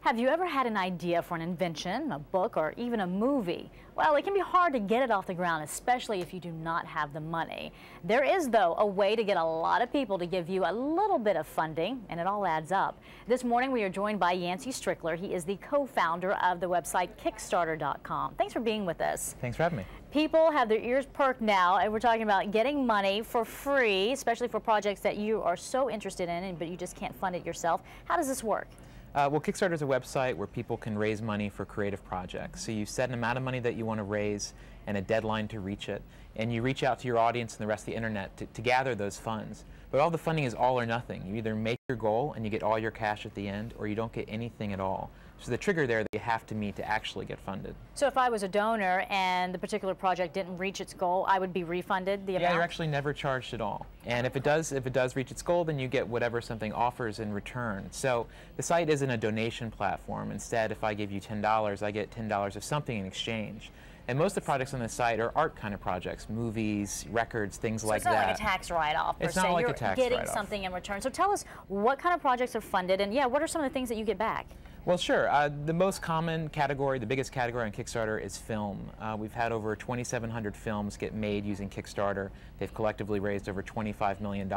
Have you ever had an idea for an invention, a book, or even a movie? Well, it can be hard to get it off the ground, especially if you do not have the money. There is, though, a way to get a lot of people to give you a little bit of funding, and it all adds up. This morning, we are joined by Yancey Strickler. He is the co-founder of the website Kickstarter.com. Thanks for being with us. Thanks for having me. People have their ears perked now, and we're talking about getting money for free, especially for projects that you are so interested in, but you just can't fund it yourself. How does this work? Well, Kickstarter is a website where people can raise money for creative projects. So you set an amount of money that you want to raise and a deadline to reach it, and you reach out to your audience and the rest of the internet to gather those funds. But all the funding is all or nothing. You either make your goal and you get all your cash at the end, or you don't get anything at all. So the trigger there that you have to meet to actually get funded. So if I was a donor and the particular project didn't reach its goal, I would be refunded the amount? Yeah, you're actually never charged at all. And if it does reach its goal, then you get whatever something offers in return. So the site isn't a donation platform. Instead, if I give you $10, I get $10 of something in exchange. And most of the projects on the site are art kind of projects, movies, records, things like that. So it's not like a tax write-off per se. It's not like a tax write-off. You're getting something in return. So tell us what kind of projects are funded, and yeah, what are some of the things that you get back? Well, sure. The most common category, the biggest category on Kickstarter is film. We've had over 2,700 films get made using Kickstarter. They've collectively raised over $25 million.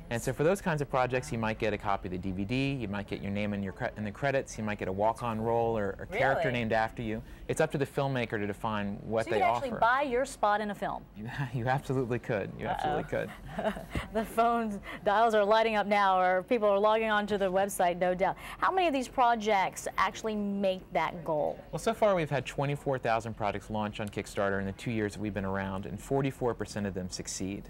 And so for those kinds of projects, you might get a copy of the DVD, you might get your name in the credits, you might get a walk-on role or a character named after you. It's up to the filmmaker to define what they offer. So you could actually buy your spot in a film? You absolutely could. You absolutely could. The phone dials are lighting up now, or people are logging on to the website, no doubt. How many of these projects actually make that goal? Well, so far we've had 24,000 projects launch on Kickstarter in the 2 years that we've been around, and 44% of them succeed.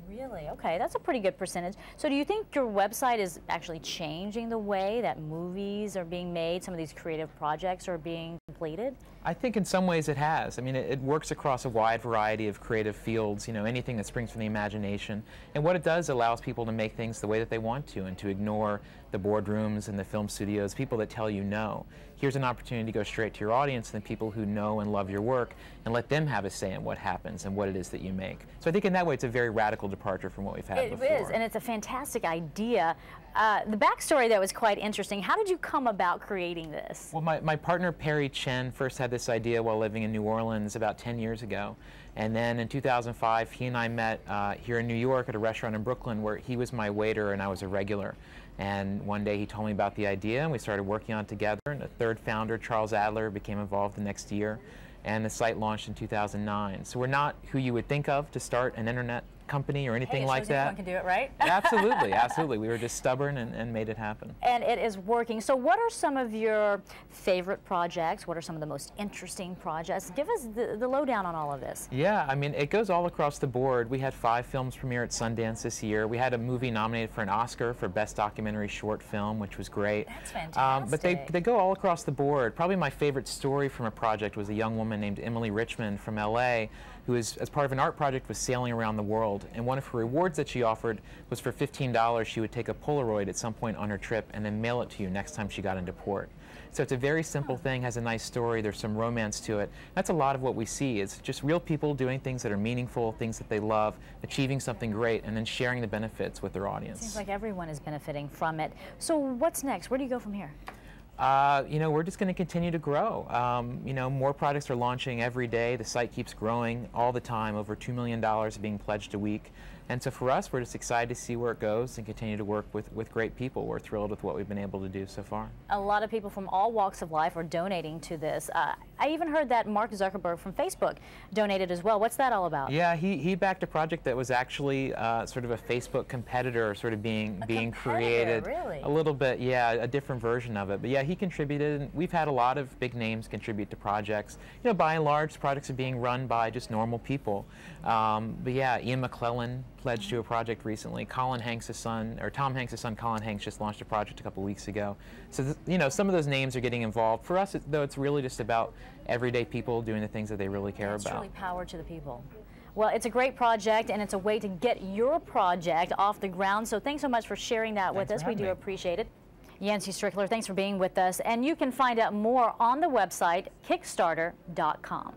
Really? Okay, that's a pretty good percentage. So do you think your website is actually changing the way that movies are being made, some of these creative projects are being completed? I think in some ways it has. I mean, it works across a wide variety of creative fields, you know, anything that springs from the imagination. And what it does allows people to make things the way that they want to and to ignore the boardrooms and the film studios, people that tell you no. Here's an opportunity to go straight to your audience and the people who know and love your work and let them have a say in what happens and what it is that you make. So I think in that way it's a very radical departure from what we've had before. It is, and it's a fantastic idea. The backstory, though, is quite interesting. How did you come about creating this? Well, my partner Perry Chen first had this idea while living in New Orleans about 10 years ago. And then in 2005, he and I met here in New York at a restaurant in Brooklyn where he was my waiter and I was a regular. And one day he told me about the idea and we started working on it together. And the third founder, Charles Adler, became involved the next year. And the site launched in 2009. So we're not who you would think of to start an internet company or anything like that. Anyone can do it, right? Absolutely, absolutely. We were just stubborn and made it happen. And it is working. So what are some of your favorite projects? What are some of the most interesting projects? Give us the lowdown on all of this. Yeah, I mean, it goes all across the board. We had 5 films premiere at Sundance this year. We had a movie nominated for an Oscar for Best Documentary Short Film, which was great. That's fantastic. But they go all across the board. Probably my favorite story from a project was a young woman named Emily Richmond from LA who is, as part of an art project, was sailing around the world. And one of her rewards that she offered was for $15 she would take a Polaroid at some point on her trip and then mail it to you next time she got into port. So it's a very simple thing, has a nice story, there's some romance to it. That's a lot of what we see. It's just real people doing things that are meaningful, things that they love, achieving something great, and then sharing the benefits with their audience. Seems like everyone is benefiting from it. So what's next? Where do you go from here? You know, we're just going to continue to grow. You know, more products are launching every day. The site keeps growing all the time. Over $2 million being pledged a week. And so for us, we're just excited to see where it goes and continue to work with great people. We're thrilled with what we've been able to do so far. A lot of people from all walks of life are donating to this. I even heard that Mark Zuckerberg from Facebook donated as well. What's that all about? Yeah, he backed a project that was actually sort of a Facebook competitor, sort of being created. Really? A little bit, yeah, a different version of it. But yeah, he contributed, and we've had a lot of big names contribute to projects. You know, by and large, projects are being run by just normal people. But yeah, Ian McClellan pledged to a project recently. Tom Hanks' son, Colin Hanks, just launched a project a couple weeks ago. So, you know, some of those names are getting involved. For us, though, it's really just about everyday people doing the things that they really care about. It's really power to the people. Well, it's a great project, and it's a way to get your project off the ground. So thanks so much for sharing that with us. We do appreciate it. Yancey Strickler, thanks for being with us. And you can find out more on the website, Kickstarter.com.